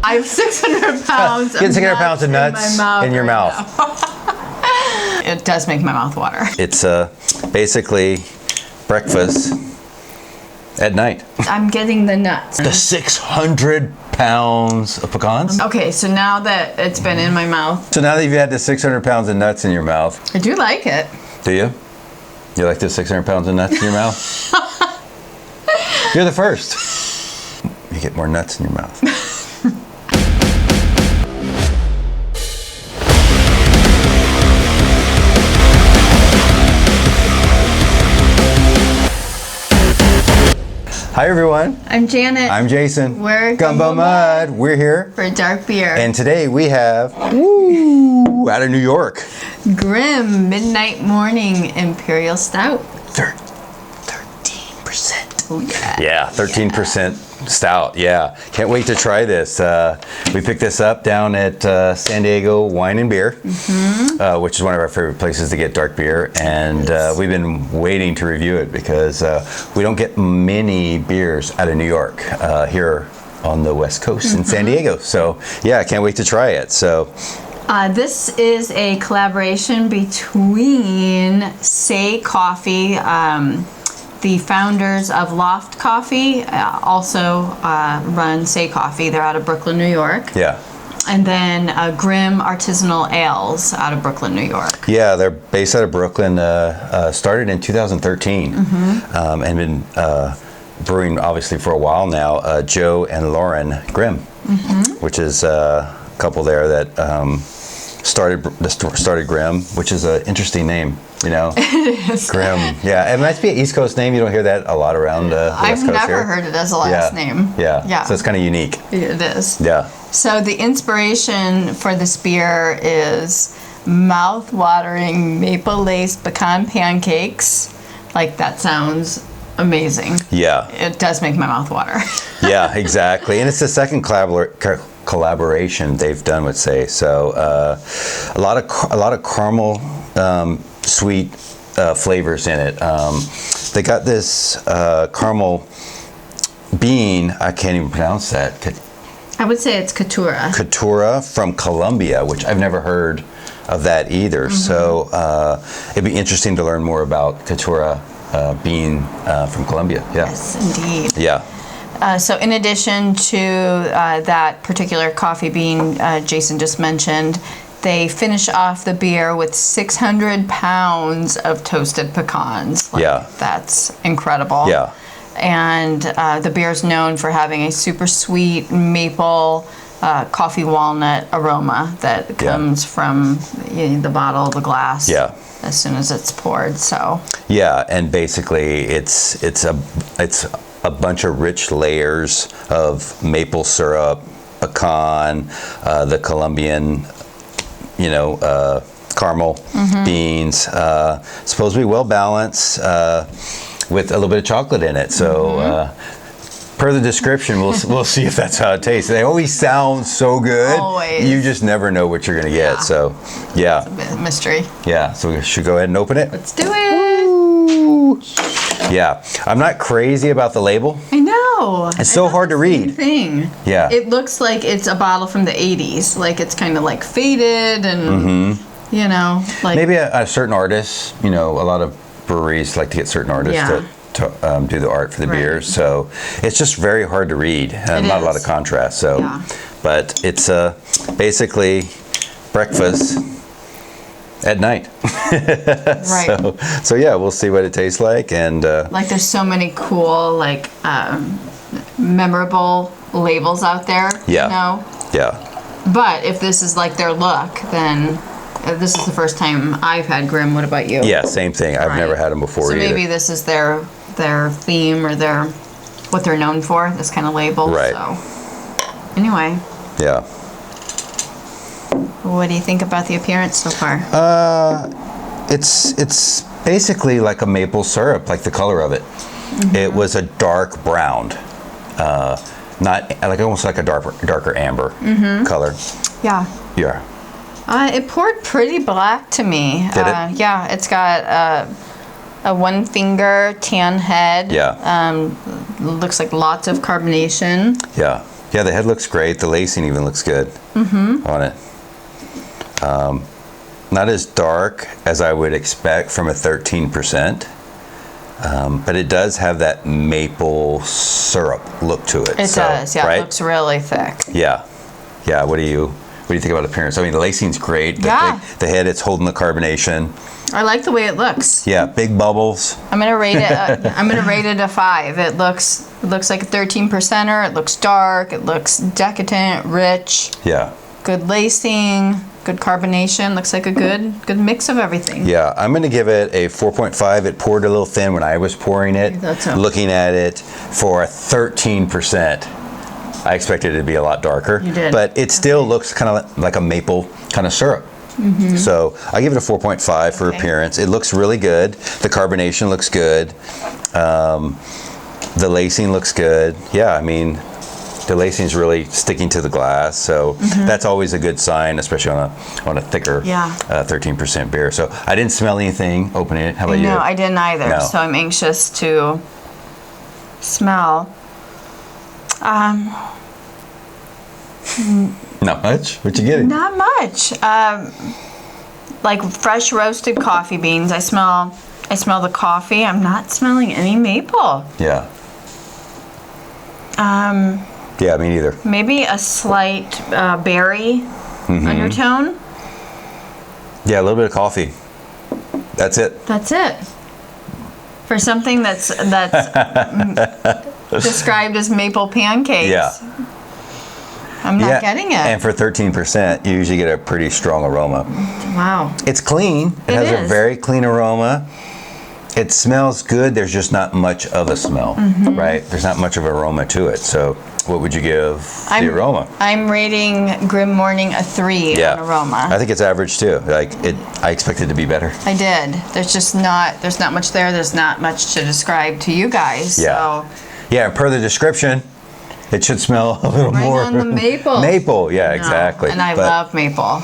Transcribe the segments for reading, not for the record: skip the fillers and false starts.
I have 600 pounds. Get 600 pounds of nuts in your mouth. It does make my mouth water. It's basically breakfast at night. I'm getting the nuts. The 600 pounds of pecans. Okay, so now that it's been in my mouth. So now that you've had the 600 pounds of nuts in your mouth. I do like it. Do you? You like the 600 pounds of nuts in your mouth? You're the first. You get more nuts in your mouth. Hi everyone. I'm Janet. I'm Jason. We're Gumbo Mud. We're here for dark beer. And today we have, out of New York, Grimm Midnight Morning Imperial Stout. 13%. Oh, yeah. Yeah, 13% stout. Yeah, can't wait to try this. We picked this up down at San Diego Wine and Beer, which is one of our favorite places to get dark beer. And we've been waiting to review it because we don't get many beers out of New York here on the West Coast in San Diego. So yeah, I can't wait to try it. So. This is a collaboration between Say Coffee, the founders of Loft Coffee, also run Say Coffee. They're out of Brooklyn, New York. Yeah. And then Grimm Artisanal Ales out of Brooklyn, New York. Yeah, they're based out of Brooklyn. Started in 2013 and been brewing obviously for a while now. Joe and Lauren Grimm, which is a couple there that started Grimm, which is an interesting name. You know, It is. Grimm. Yeah, it might be an East Coast name. You don't hear that a lot around the West Coast I've never here. heard it as a last name. Yeah. So it's kind of unique. It is. Yeah. So the inspiration for this beer is mouth-watering maple-laced pecan pancakes. Like, that sounds amazing. Yeah. It does make my mouth water. Yeah, exactly. And it's the second collaboration they've done with Say. So a lot of caramel, sweet flavors in it. They got this caramel bean. I can't even pronounce that. I would say it's Caturra. Caturra from Colombia, which I've never heard of that either. So it'd be interesting to learn more about Caturra bean from Colombia. Yeah. Yes, indeed. Yeah. So in addition to that particular coffee bean Jason just mentioned, they finish off the beer with 600 pounds of toasted pecans. Like, that's incredible. Yeah. And the beer is known for having a super sweet maple coffee walnut aroma that comes from the bottle, the glass. Yeah. As soon as it's poured. So. Yeah, and basically it's a bunch of rich layers of maple syrup, pecan, the Colombian, caramel beans, supposed to be well balanced with a little bit of chocolate in it. So per the description, we'll see if that's how it tastes. They always sound so good. Always. You just never know what you're going to get. So yeah. It's a bit of mystery. Yeah, so we should go ahead and open it. Let's do it. Ooh. Yeah, I'm not crazy about the label. I know. It's so hard to read. Thing. Yeah. It looks like it's a bottle from the 80s. Like, it's kind of like faded and, like. Maybe a certain artist, a lot of breweries like to get certain artists to do the art for the beers. So it's just very hard to read. Not a lot of contrast. So, but it's basically breakfast at night. Right. So yeah, we'll see what it tastes like. And like, there's so many cool, like, memorable labels out there. Yeah. Yeah. But if this is like their look, then this is the first time I've had Grimm. What about you? Yeah, same thing. I've never had them before either. So maybe this is their theme or what they're known for. This kind of label. Right. So anyway. Yeah. What do you think about the appearance so far? It's basically like a maple syrup, like the color of it. It was a dark brown, not like almost like a darker amber color. Yeah. Yeah. It poured pretty black to me. Did it? Yeah, it's got a one finger tan head. Yeah. Looks like lots of carbonation. Yeah. Yeah, the head looks great. The lacing even looks good on it. Not as dark as I would expect from a 13%, but it does have that maple syrup look to it. It does, yeah. Right? It looks really thick. Yeah. Yeah, what do you think about appearance? I mean, the lacing's great. Yeah. The head, it's holding the carbonation. I like the way it looks. Yeah, big bubbles. I'm gonna rate it. I'm gonna rate it a 5. It looks like a 13%er. It looks dark. It looks decadent, rich. Yeah. Good lacing, good carbonation. Looks like a good mix of everything. Yeah, I'm going to give it a 4.5. It poured a little thin when I was pouring it. That's so. Looking at it for a 13%, I expected it to be a lot darker. You did. But it still looks kind of like a maple kind of syrup. So I give it a 4.5 for appearance. It looks really good. The carbonation looks good. The lacing looks good. Yeah, I mean, the lacing is really sticking to the glass, so that's always a good sign, especially on a thicker 13% beer. So I didn't smell anything opening it. How about you? No, I didn't either. No. So I'm anxious to smell. Not much? What you getting? Not much. Like fresh roasted coffee beans. I smell the coffee. I'm not smelling any maple. Yeah. Yeah, me neither. Maybe a slight berry undertone. Yeah, a little bit of coffee. That's it. That's it. For something that's described as maple pancakes. Yeah. I'm not getting it. And for 13%, you usually get a pretty strong aroma. Wow. It's clean. It has a very clean aroma. It smells good. There's just not much of a smell, right? There's not much of aroma to it. So what would you give the aroma? I'm rating Grimm Morning a 3 on aroma. I think it's average too. I expected it to be better. I did. There's not much there. There's not much to describe to you guys. Yeah. So. Yeah, and per the description, it should smell a little Right more. on the maple. Maple, yeah, exactly. And I love maple.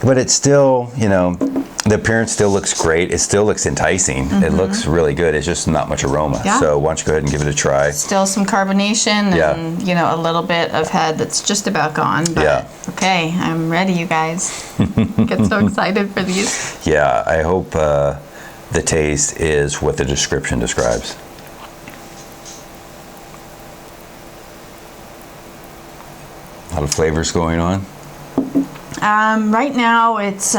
But it's still, the appearance still looks great. It still looks enticing. It looks really good. It's just not much aroma. Yeah. So why don't you go ahead and give it a try. Still some carbonation and, a little bit of head that's just about gone. But okay, I'm ready, you guys. Get so excited for these. Yeah, I hope the taste is what the description describes. A lot of flavors going on. Right now it's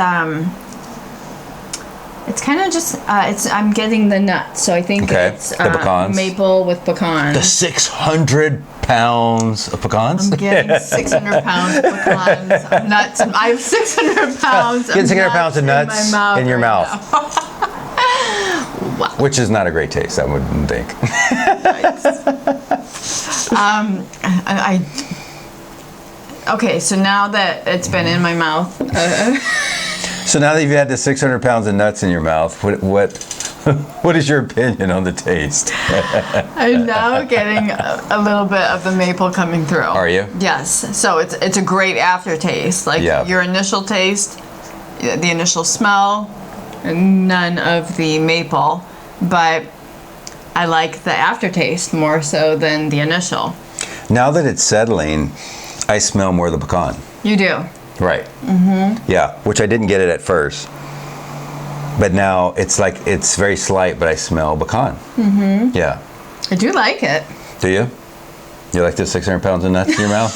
kind of just I'm getting the nuts, so I think it's the pecans. Maple with pecans. The 600 pounds of pecans. I'm getting 600 pounds of pecans, of nuts. I have 600 pounds. Getting 600 pounds of nuts in your mouth. Wow. Which is not a great taste, I wouldn't think. Okay, so now that it's been in my mouth. So now that you've had the 600 pounds of nuts in your mouth, what is your opinion on the taste? I'm now getting a little bit of the maple coming through. Are you? Yes. So it's a great aftertaste. Like your initial taste, the initial smell, none of the maple, but I like the aftertaste more so than the initial. Now that it's settling, I smell more of the pecan. You do? Right. Yeah, which I didn't get it at first. But now it's very slight, but I smell pecan. Yeah. I do like it. Do you? You like the 600 pounds of nuts in your mouth?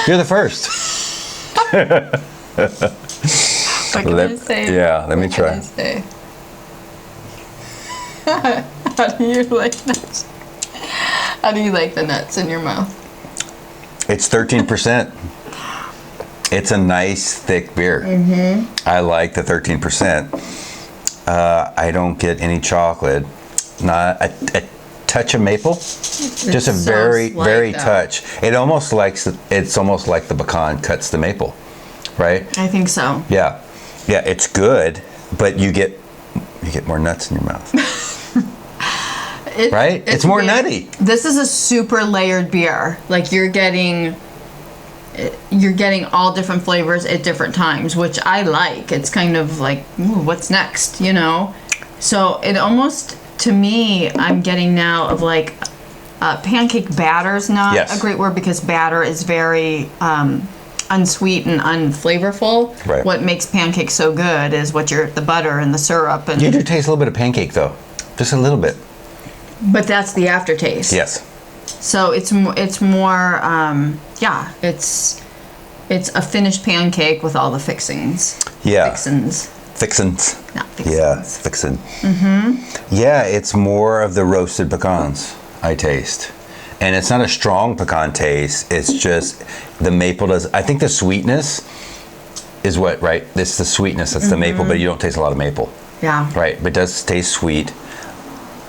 You're the first. What can I say? Yeah, let me try. What can I say? How do you like nuts? How do you like the nuts in your mouth? It's 13%. It's a nice thick beer. I like the 13%. I don't get any chocolate. Not a touch of maple. Just a very touch. It's almost like the pecan cuts the maple, right? I think so. Yeah, yeah. It's good, but you get more nuts in your mouth. Right? It's more nutty. This is a super layered beer. Like you're getting all different flavors at different times, which I like. It's kind of like, ooh, what's next, So it almost, to me, I'm getting now of like pancake batter's not Yes. a great word because batter is very unsweet and unflavorful. Right. What makes pancakes so good is the butter and the syrup. And You do taste a little bit of pancake though, just a little bit. but that's the aftertaste. Yes. So it's more it's a finished pancake with all the fixings. Yeah. Fixins. Fixins. Not fixins. Yeah, fixin'. Mm-hmm. Yeah, it's more of the roasted pecans I taste. And it's not a strong pecan taste. It's just the maple does. I think the sweetness is what, right? It's the sweetness that's the maple, but you don't taste a lot of maple. Yeah. Right, but it does taste sweet.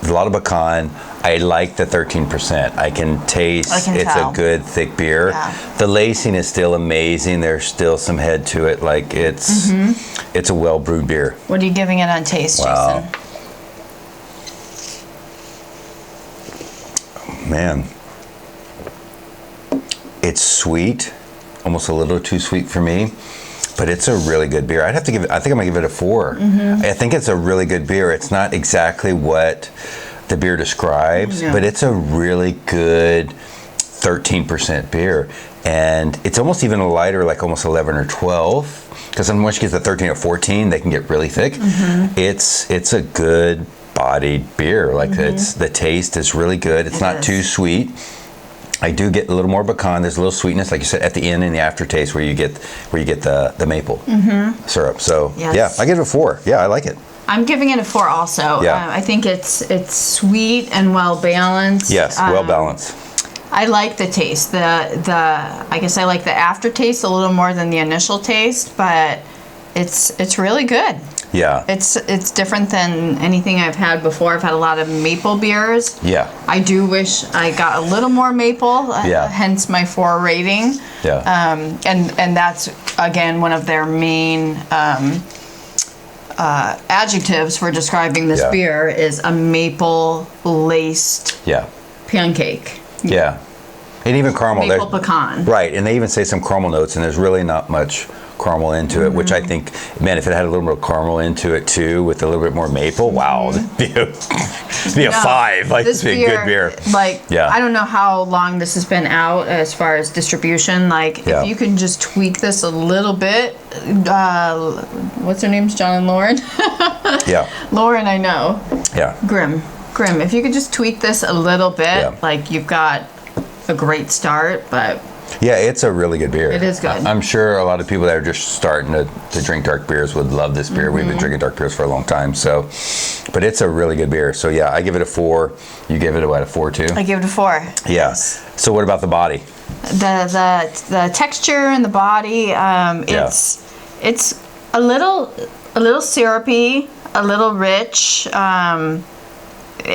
There's a lot of pecan. I like the 13%. I can taste it's tell. a good thick beer. Yeah. The lacing is still amazing. There's still some head to it. Like it's a well brewed beer. What are you giving it on taste, Wow. Jason? Man, it's sweet, almost a little too sweet for me, but it's a really good beer. I think I'm gonna give it a 4. I think it's a really good beer. It's not exactly what the beer describes, but it's a really good 13% beer. And it's almost even a lighter, like almost 11 or 12, because then once you get to 13 or 14, they can get really thick. It's a good bodied beer. Like it's the taste is really good. It's not too sweet. I do get a little more pecan. There's a little sweetness, like you said, at the end in the aftertaste where you get the maple syrup. So yeah, I give it a 4. Yeah, I like it. I'm giving it a 4 also. Yeah. I think it's sweet and well balanced. Yes, well balanced. I like the taste. I guess I like the aftertaste a little more than the initial taste, but it's really good. Yeah. It's different than anything I've had before. I've had a lot of maple beers. Yeah. I do wish I got a little more maple, hence my 4 rating. Yeah. And that's, again, one of their main adjectives for describing this beer is a maple-laced pancake. Yeah. And even caramel. Maple pecan. Right, and they even say some caramel notes, and there's really not much caramel into it, which I think, man, if it had a little more caramel into it too, with a little bit more maple, wow, it'd be a 5. Like, this would be a good beer. Like, I don't know how long this has been out as far as distribution. Like, if you can just tweak this a little bit, what's their names? John and Lauren? Lauren, I know. Grimm, if you could just tweak this a little bit, like, you've got a great start, but yeah, it's a really good beer. It is good. I'm sure a lot of people that are just starting to drink dark beers would love this beer. We've been drinking dark beers for a long time, so, but it's a really good beer. So yeah, I give it a 4. You give it a 4 too? I give it a 4. Yeah. Yes. So what about the body? The texture and the body, it's a little syrupy, a little rich.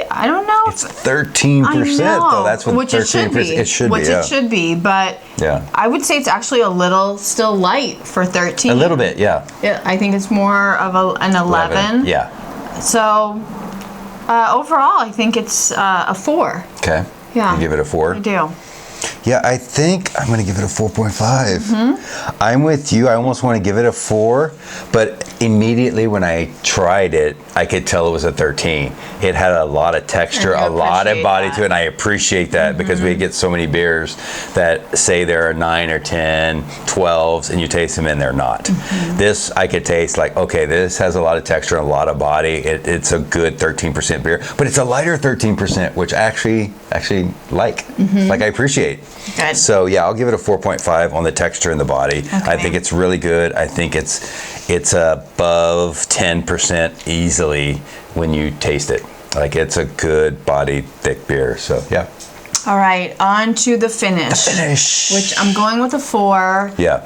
I don't know. It's 13% though. That's what 13%. It should be. It should be, but I would say it's actually a little still light for 13. A little bit, yeah. I think it's more of an 11. Yeah. So overall, I think it's a 4. Okay. Yeah. You give it a 4? I do. Yeah, I think I'm going to give it a 4.5. I'm with you. I almost want to give it a 4, but immediately when I tried it, I could tell it was a 13. It had a lot of texture, a lot of body to it, and I appreciate that because we get so many beers that say they're 9 or 10, 12s, and you taste them and they're not. This, I could taste like, okay, this has a lot of texture and a lot of body. It's a good 13% beer, but it's a lighter 13%, which I actually like. Like, I appreciate. Good. So yeah, I'll give it a 4.5 on the texture and the body. Okay. I think it's really good. I think it's above 10% easily when you taste it. Like, it's a good bodied, thick beer. So yeah. All right, on to the finish. Which I'm going with a 4. Yeah.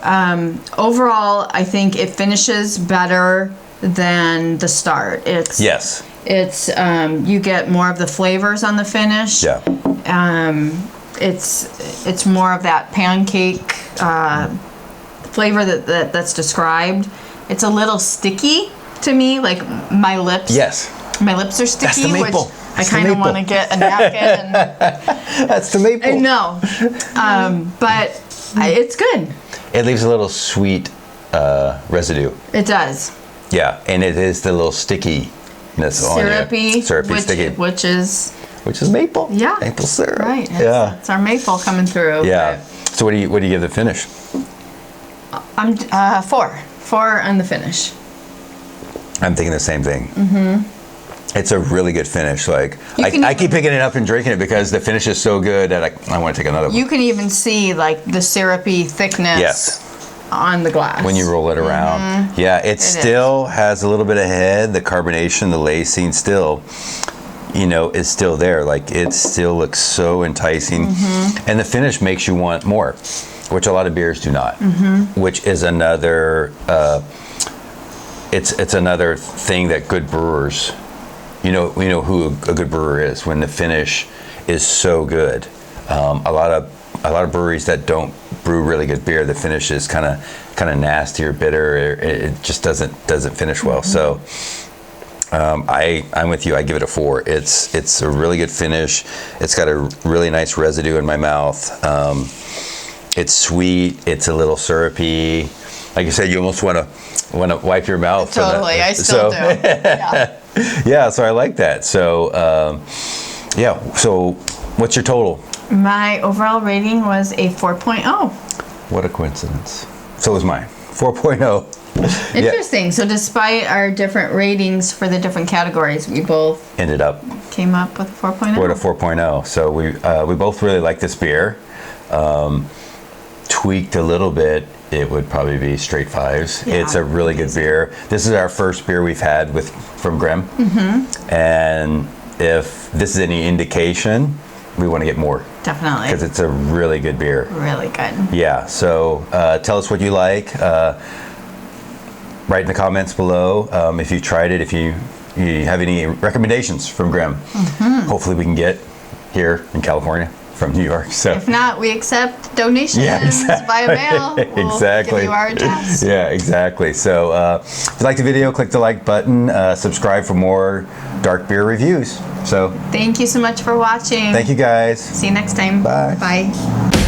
Overall, I think it finishes better than the start. It's you get more of the flavors on the finish. Yeah. It's more of that pancake flavor that's described. It's a little sticky to me, like my lips. Yes. My lips are sticky, That's the maple. which I kind of want to get a napkin. That's the maple. I know, but it's good. It leaves a little sweet residue. It does. Yeah, and it is the little stickiness on it. Syrupy, Sticky. which is which is maple. Yeah. Maple syrup. Right. Yeah. It's our maple coming through. Yeah. So what do you give the finish? I'm 4 on the finish. I'm thinking the same thing. It's a really good finish. Like I keep picking it up and drinking it because the finish is so good that I want to take another one. You can even see like the syrupy thickness on the glass when you roll it around. Yeah, it still has a little bit of head. The carbonation, the lacing still, is still there. Like it still looks so enticing, and the finish makes you want more, which a lot of beers do not. Which is another. It's another thing that good brewers. We know who a good brewer is when the finish is so good. A lot of breweries that don't brew really good beer, the finish is kind of nasty or bitter. It just doesn't finish well. So I'm with you. I give it a 4. It's a really good finish. It's got a really nice residue in my mouth. It's sweet. It's a little syrupy. Like you said, you almost want to wipe your mouth. Totally, I still do. Yeah. Yeah, so I like that. So, so what's your total? My overall rating was a 4.0. What a coincidence. So was mine. 4.0. Interesting. So despite our different ratings for the different categories, we both came up with 4.0. We're at a 4.0. So we both really like this beer. Tweaked a little bit, it would probably be straight 5s. Yeah, it's a really good beer. This is our first beer we've had from Grimm. And if this is any indication, we want to get more. Definitely. Because it's a really good beer. Really good. Yeah, so tell us what you like. Write in the comments below if you tried it, if you have any recommendations from Grimm. Hopefully we can get here in California from New York. So if not, we accept donations via mail. We'll give you our address. Yeah, exactly. So if you like the video, click the like button. Subscribe for more dark beer reviews. So thank you so much for watching. Thank you guys. See you next time. Bye. Bye.